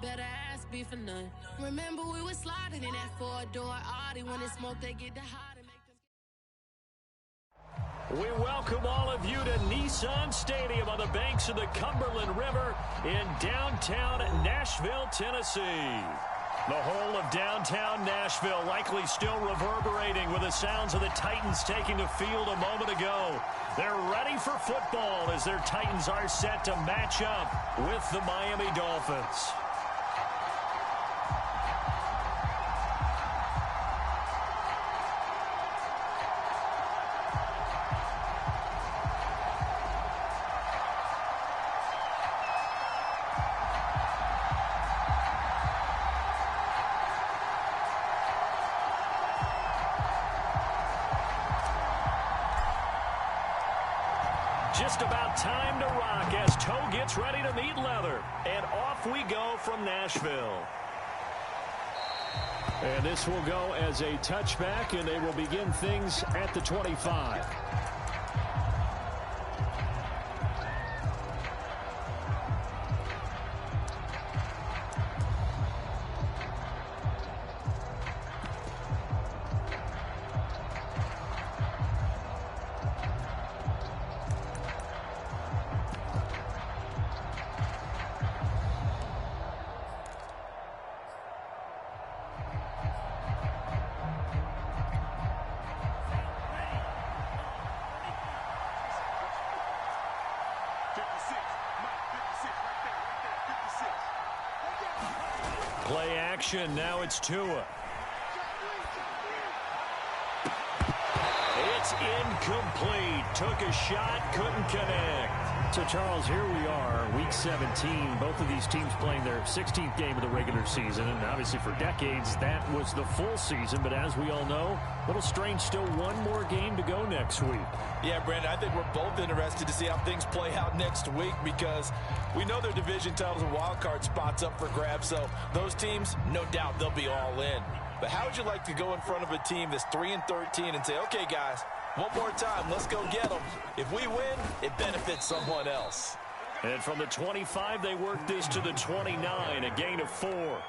better ask me for none. Remember we were sliding in that four-door Audi. When it's smoke, they get the hot and make them... We welcome all of you to Nissan Stadium on the banks of the Cumberland River in downtown Nashville, Tennessee. The whole of downtown Nashville likely still reverberating with the sounds of the Titans taking the field a moment ago. They're ready for football as their Titans are set to match up with the Miami Dolphins. Just about time to rock as toe gets ready to meet leather. And off we go from Nashville. And this will go as a touchback, and they will begin things at the 25. Play action. Now it's Tua. It's incomplete. Took a shot, couldn't connect. So, Charles, here we are, Week 17. Both of these teams playing their 16th game of the regular season. And obviously for decades, that was the full season. But as we all know, a little strange, still one more game to go next week. Yeah, Brandon, I think we're both interested to see how things play out next week because we know their division titles and wild card spots up for grabs. So those teams, no doubt they'll be all in. But how would you like to go in front of a team that's 3-13 and say, okay, guys, one more time, let's go get them. If we win, it benefits someone else. And from the 25, they work this to the 29, a gain of 4.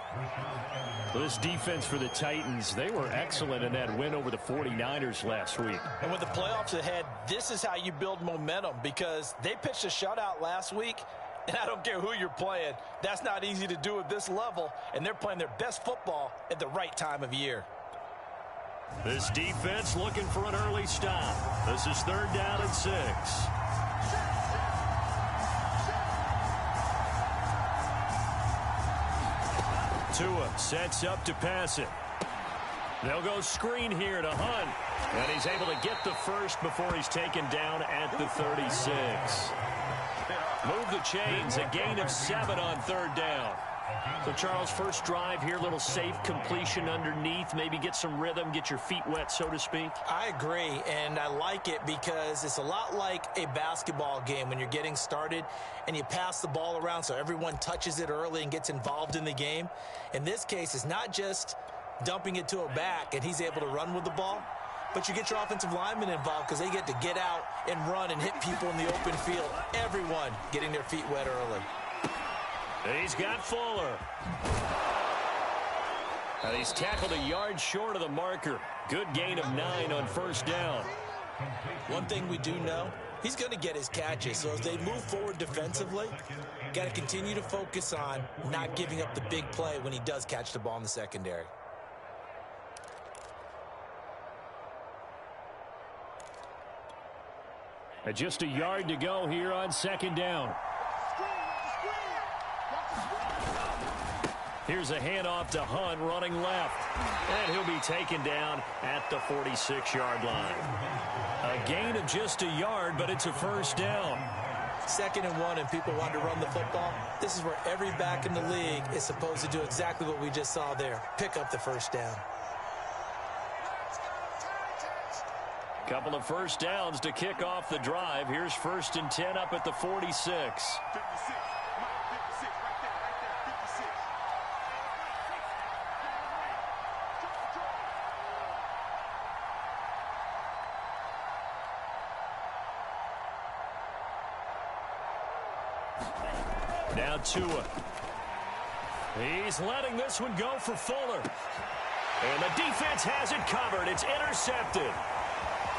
This defense for the Titans, they were excellent in that win over the 49ers last week. And with the playoffs ahead, this is how you build momentum because they pitched a shutout last week. And I don't care who you're playing. That's not easy to do at this level. And they're playing their best football at the right time of year. This defense looking for an early stop. This is 3rd down and 6. Tua sets up to pass it. They'll go screen here to Hunt. And he's able to get the first before he's taken down at the 36. Move the chains, a gain of 7 on 3rd down. So, Charles, first drive here, little safe completion underneath, maybe get some rhythm, get your feet wet, so to speak. I agree, and I like it because it's a lot like a basketball game when you're getting started and you pass the ball around so everyone touches it early and gets involved in the game. In this case, it's not just dumping it to a back and he's able to run with the ball, but you get your offensive linemen involved because they get to get out and run and hit people in the open field. Everyone getting their feet wet early. He's got Fuller. And he's tackled a yard short of the marker. Good gain of 9 on 1st down. One thing we do know, he's going to get his catches. So as they move forward defensively, got to continue to focus on not giving up the big play when he does catch the ball in the secondary. And just a yard to go here on 2nd down. Here's a handoff to Hunt running left. And he'll be taken down at the 46-yard line. A gain of just a yard, but it's a 1st down. 2nd and 1 and people want to run the football. This is where every back in the league is supposed to do exactly what we just saw there. Pick up the 1st down. Couple of 1st downs to kick off the drive. Here's 1st and 10 up at the 46. Now Tua. He's letting this one go for Fuller. And the defense has it covered. It's intercepted.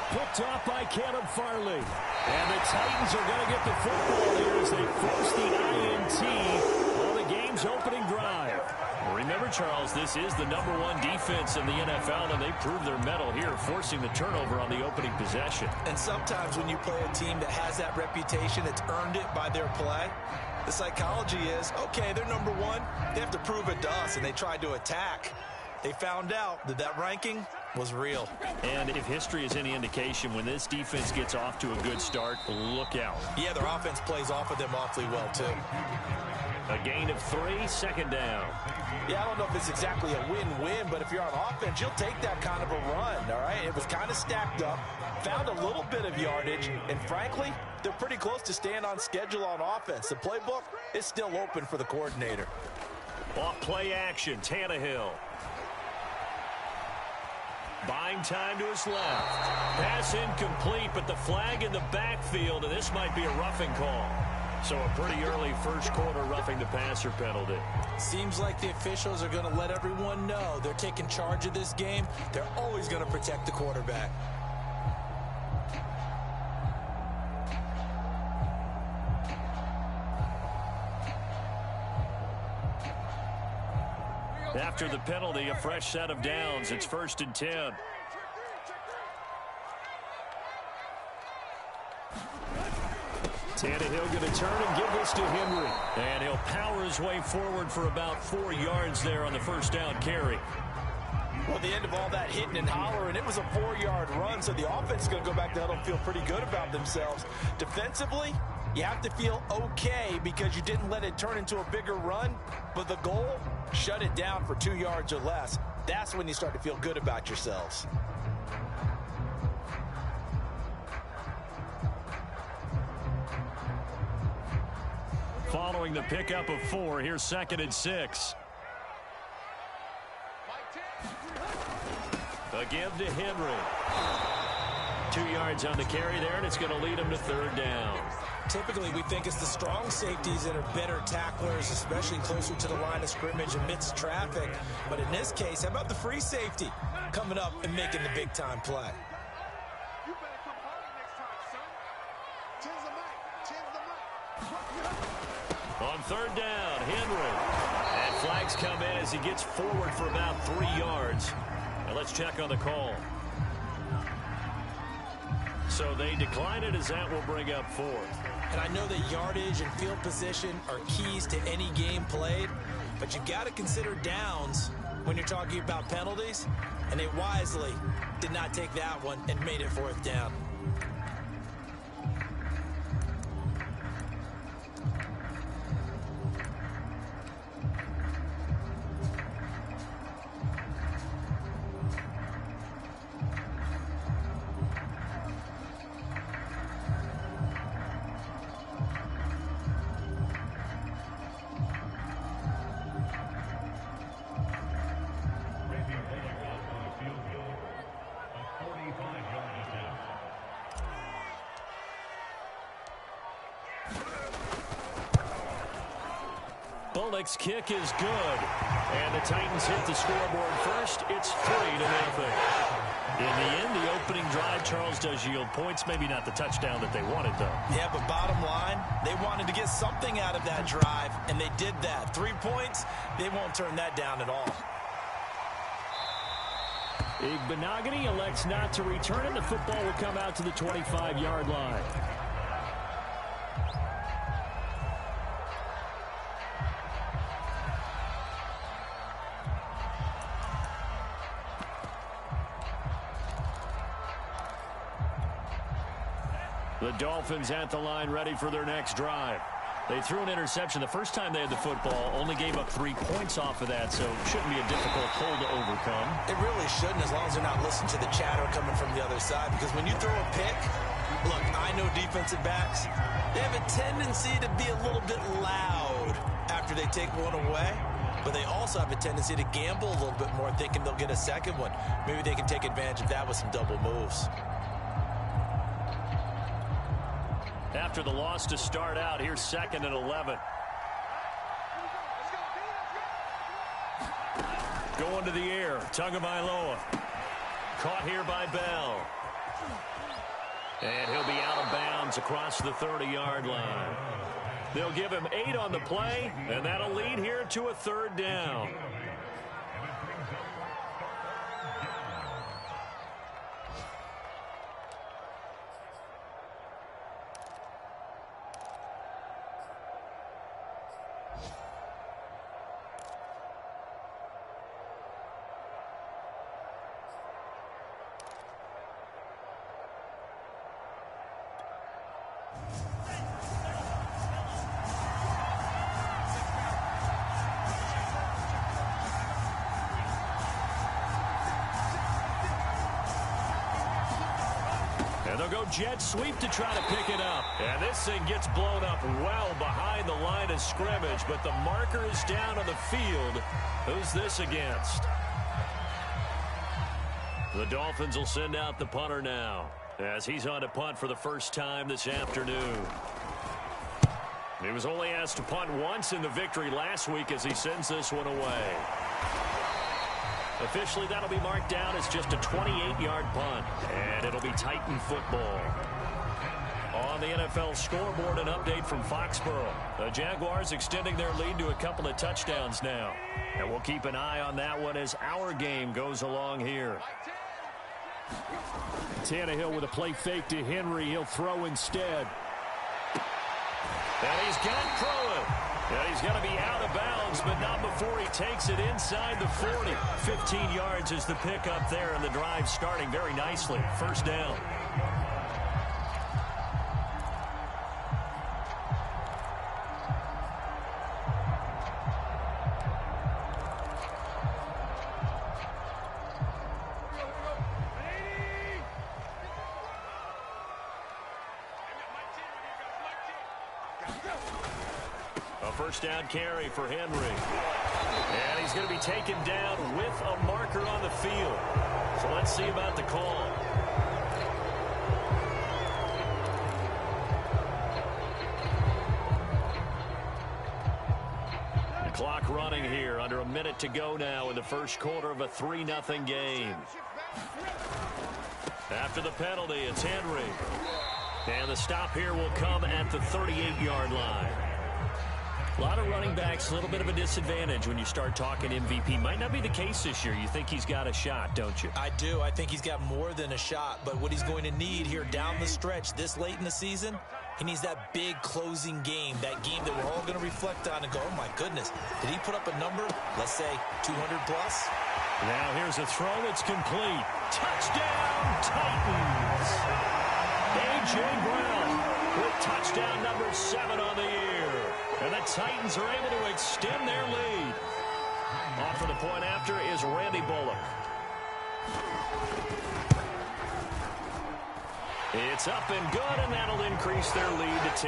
Picked off by Caleb Farley. And the Titans are going to get the football here as they force the INT on the game's opening drive. Remember, Charles, this is the #1 defense in the NFL, and they proved their mettle here, forcing the turnover on the opening possession. And sometimes when you play a team that has that reputation, it's earned it by their play. The psychology is, okay, they're #1. They have to prove it to us, and they tried to attack. They found out that that ranking was real. And if history is any indication, when this defense gets off to a good start, look out. Yeah, their offense plays off of them awfully well, too. A gain of 3, second down. Yeah, I don't know if it's exactly a win-win, but if you're on offense, you'll take that kind of a run, all right? It was kind of stacked up, found a little bit of yardage, and frankly, they're pretty close to staying on schedule on offense. The playbook is still open for the coordinator. Off play action, Tannehill. Buying time to his left. Pass incomplete, but the flag in the backfield, and this might be a roughing call. So a pretty early first quarter roughing the passer penalty. Seems like the officials are going to let everyone know they're taking charge of this game. They're always going to protect the quarterback. After the penalty, a fresh set of downs. It's 1st and 10. Tannehill going to turn and give this to Henry. And he'll power his way forward for about 4 yards there on the first down carry. Well, the end of all that hitting and hollering, it was a 4-yard run, so the offense is going to go back to huddle and feel pretty good about themselves. Defensively, you have to feel okay because you didn't let it turn into a bigger run, but the goal, shut it down for 2 yards or less. That's when you start to feel good about yourselves. Following the pickup of 4, here's 2nd and 6. A give to Henry. 2 yards on the carry there, and it's going to lead him to 3rd down. Typically, we think it's the strong safeties that are better tacklers, especially closer to the line of scrimmage amidst traffic. But in this case, how about the free safety coming up and making the big-time play? On 3rd down, Henry. And flags come in as he gets forward for about 3 yards. Now let's check on the call. So they decline it as that will bring up 4th. And I know that yardage and field position are keys to any game played, but you've got to consider downs when you're talking about penalties, and they wisely did not take that one and made it 4th down. Bullock's kick is good. And the Titans hit the scoreboard first. It's 3-0. In the end, the opening drive, Charles, does yield points. Maybe not the touchdown that they wanted, though. Yeah, but bottom line, they wanted to get something out of that drive, and they did that. 3 points, they won't turn that down at all. Igbenogany elects not to return it. The football will come out to the 25-yard line. The Dolphins at the line ready for their next drive. They threw an interception the first time they had the football, only gave up 3 points off of that, so it shouldn't be a difficult hole to overcome. It really shouldn't, as long as they're not listening to the chatter coming from the other side, because when you throw a pick, look, I know defensive backs, they have a tendency to be a little bit loud after they take one away, but they also have a tendency to gamble a little bit more, thinking they'll get a second one. Maybe they can take advantage of that with some double moves. After the loss to start out, here's 2nd and 11. Going to the air. Tagovailoa. Caught here by Bell. And he'll be out of bounds across the 30-yard line. They'll give him 8 on the play, and that'll lead here to a 3rd down. And they'll go jet sweep to try to pick it up. And this thing gets blown up well behind the line of scrimmage, but the marker is down on the field. Who's this against? The Dolphins will send out the punter now, as he's on to punt for the first time this afternoon. He was only asked to punt once in the victory last week as he sends this one away. Officially, that'll be marked down as just a 28-yard punt, and it'll be Titan football. On the NFL scoreboard, an update from Foxborough. The Jaguars extending their lead to a couple of touchdowns now. And we'll keep an eye on that one as our game goes along here. Tannehill with a play fake to Henry. He'll throw instead. And he's got Crowan. And he's going to be out of bounds, but not before he takes it inside the 40. 15 yards is the pickup there, and the drive starting very nicely. 1st down. First down carry for Henry. And he's going to be taken down with a marker on the field. So let's see about the call. The clock running here. Under a minute to go now in the first quarter of a 3-0 game. After the penalty, it's Henry. And the stop here will come at the 38-yard line. A lot of running backs, a little bit of a disadvantage when you start talking MVP. Might not be the case this year. You think he's got a shot, don't you? I do. I think he's got more than a shot. But what he's going to need here down the stretch this late in the season, he needs that big closing game, that game that we're all going to reflect on and go, oh, my goodness, did he put up a number, let's say 200 plus? Now here's a throw. It's complete. Touchdown, Titans. A.J. Brown with touchdown number 7 on the year. And the Titans are able to extend their lead. Off for the point after is Randy Bullock. It's up and good, and that'll increase their lead to 10-0.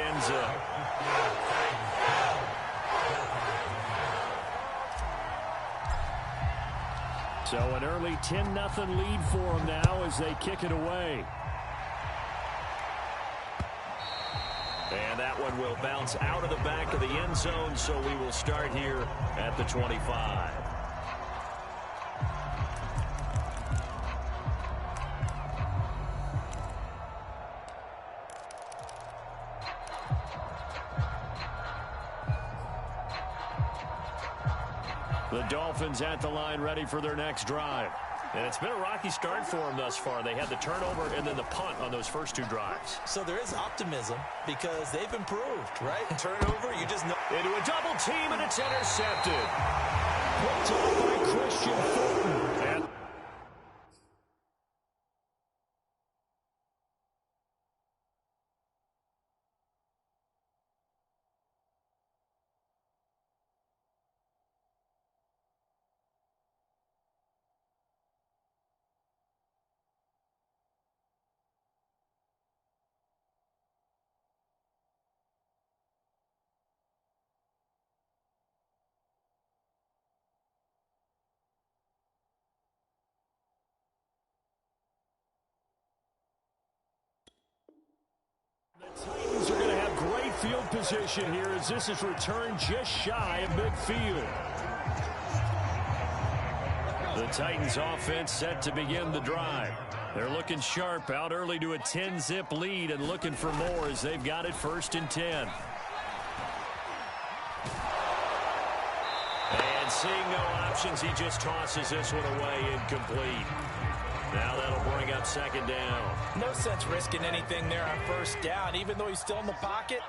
So an early 10-0 lead for them now as they kick it away. And that one will bounce out of the back of the end zone, so we will start here at the 25. The Dolphins at the line ready for their next drive. And it's been a rocky start for them thus far. They had the turnover and then the punt on those first 2 drives. So there is optimism because they've improved, right? Turnover, you just know. Into a double team, and it's intercepted. Picked off by Christian Fulton. And The Titans are going to have great field position here as this is returned just shy of midfield. The Titans offense set to begin the drive. They're looking sharp, out early to a 10-zip lead and looking for more as they've got it 1st and 10. And seeing no options, he just tosses this one away incomplete. Now that'll bring up 2nd down. No sense risking anything there on 1st down. Even though he's still in the pocket,